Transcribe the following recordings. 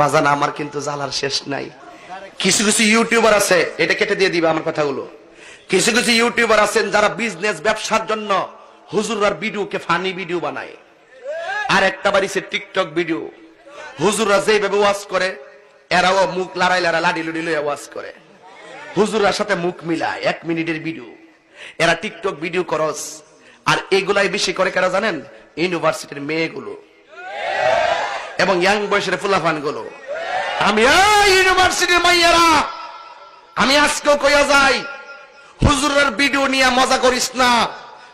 বাজান আমার কিন্তু জ্বালার শেষ নাই। কিছু কিছু ইউটিউবার আছে, এটা কেটে দিয়ে দিবে আমার কথাগুলো। কিছু কিছু ইউটিউবার আছেন যারা বিজনেস ব্যবসার জন্য হুজুরার ভিডিওকে ফানি ভিডিও বানায়। আর একটা বাড়িছে টিকটক ভিডিও। হুজুররা যেভাবে ওয়াজ করে এরাও মুখ লড়াই লড়াই লাডি লুডি লইয়া ওয়াজ করে, হুজুরার সাথে মুখ মিলায় 1 মিনিটের ভিডিও। এরা টিকটক ভিডিও করস। আর এগুলাই বেশি করে কারা জানেন? ইউনিভার্সিটির মেয়েগুলো এবং ইয়াং বয়সের ফুলাফান গুলো। আমি ইউনিভার্সিটির মাইয়ারা, আমি আজকেও কইয়া যাই, হুজুরের ভিডিও নিয়ে মজা করিস না,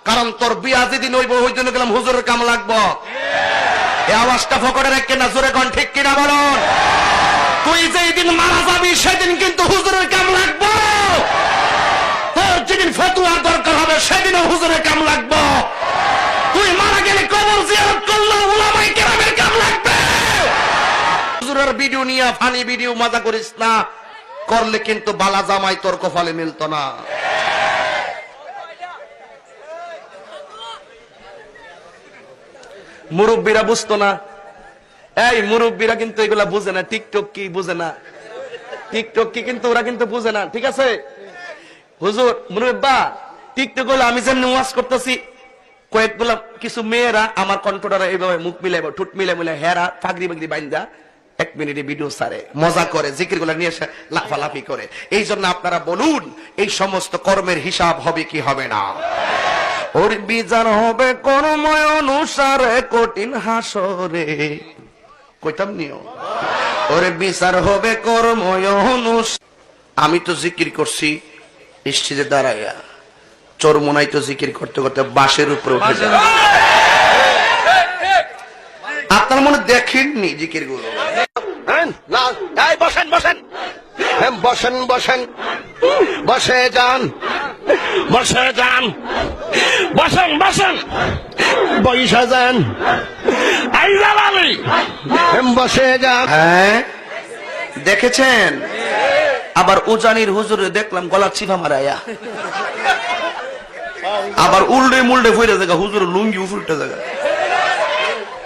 কারণ তোর বিয়া যেদিন হইব ওই জন্য গেলাম হুজুরের কাম লাগবো। এই আওয়াজটা ফকরে রাখে না, জোরে কোন ঠিক কিনা বলুন। তুই যেদিন মারা যাবি সেদিন কিন্তু হুজুরের কাম লাগবো। তোর যেদিন ফতুয়া দরকার হবে সেদিনও হুজুরের কাম লাগবো। তুই মারা গেলে কবর জিয়ারত করলে উলামায়ে কেরামের কাম লাগবে। হুজুরের ভিডিও নিয়ে ফানি ভিডিও মজা করিস না, করলে কিন্তু বালা জামাই তোর কপালে মিলতো না। মুরব্বীরা বুঝতো না, এই মুরব্বীরা কিন্তু এগুলা বুঝে না। টিকটক কি বুঝে না, টিকটক কি কিন্তু ওরা কিন্তু বুঝে না। ঠিক আছে হুজুর মুরব্বা, টিকটক হলো আমি যেমনি ওয়াজ করতেছি, কয়েকগুলা কিছু মেয়েরা আমার কণ্ঠটা এইভাবে মুখ মিলাইব, ঠোঁট মিলাই মিলাই হেরা ফাগরি বাগরি বাইন্দা 1 মিনিটে ভিডিও ছাড়ে, মজা করে, জিকির গুলা নিয়ে এসে লাফালাফি করে। এই জন্য আপনারা বলুন, এই সমস্ত কর্মের হিসাব হবে কি হবে না? ওর বিচার হবে কর্ময় অনুসারে কঠিন হাসরে। কইতাম নিও, ওর বিচার হবে কর্ময় অনুসারে। আমি তো জিকির করছি স্টেজে দাঁড়াইয়া, চরমোনাই তো জিকির করতে করতে বাসের উপরে উঠে যায়। আপনার মনে দেখেননি জিকির গুলো? বসেন বসেন বসেন বসেন বসে যান, বসে যান, বসেন বসেন, বসে যান, বসে যান। হ্যাঁ দেখেছেন? আবার উজানির হুজুরে দেখলাম গলার চিপা মারাইয়া, আবার উল্টে মুল্টে ফিরে জায়গা হুজুর লুঙ্গি উল্টে জায়গা।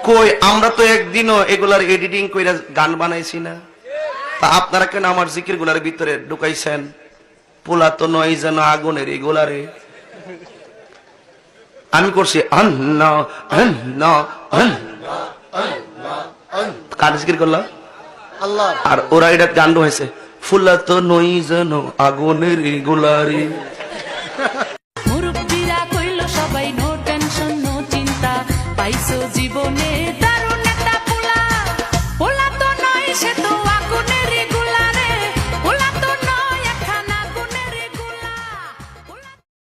কই আমরা তো একদিনও এগুলার এডিটিং কইরা গান বানাইছি না। তা আপনারা কেন আমার জিকির গুলার ভিতরে ঢুকাইছেন? পোলা তো নয় যেন আগুনের এগুলারে। আমি করছি কার জিকির করলাম? আল্লাহ। আর ওরা এটা গান হয়েছে, ফুলা তো নই যেন আগুনের এগুলারে। মুরব্বিরা কইলো সবাই নো টেনশন নো চিন্তা, পাইছো জীবনে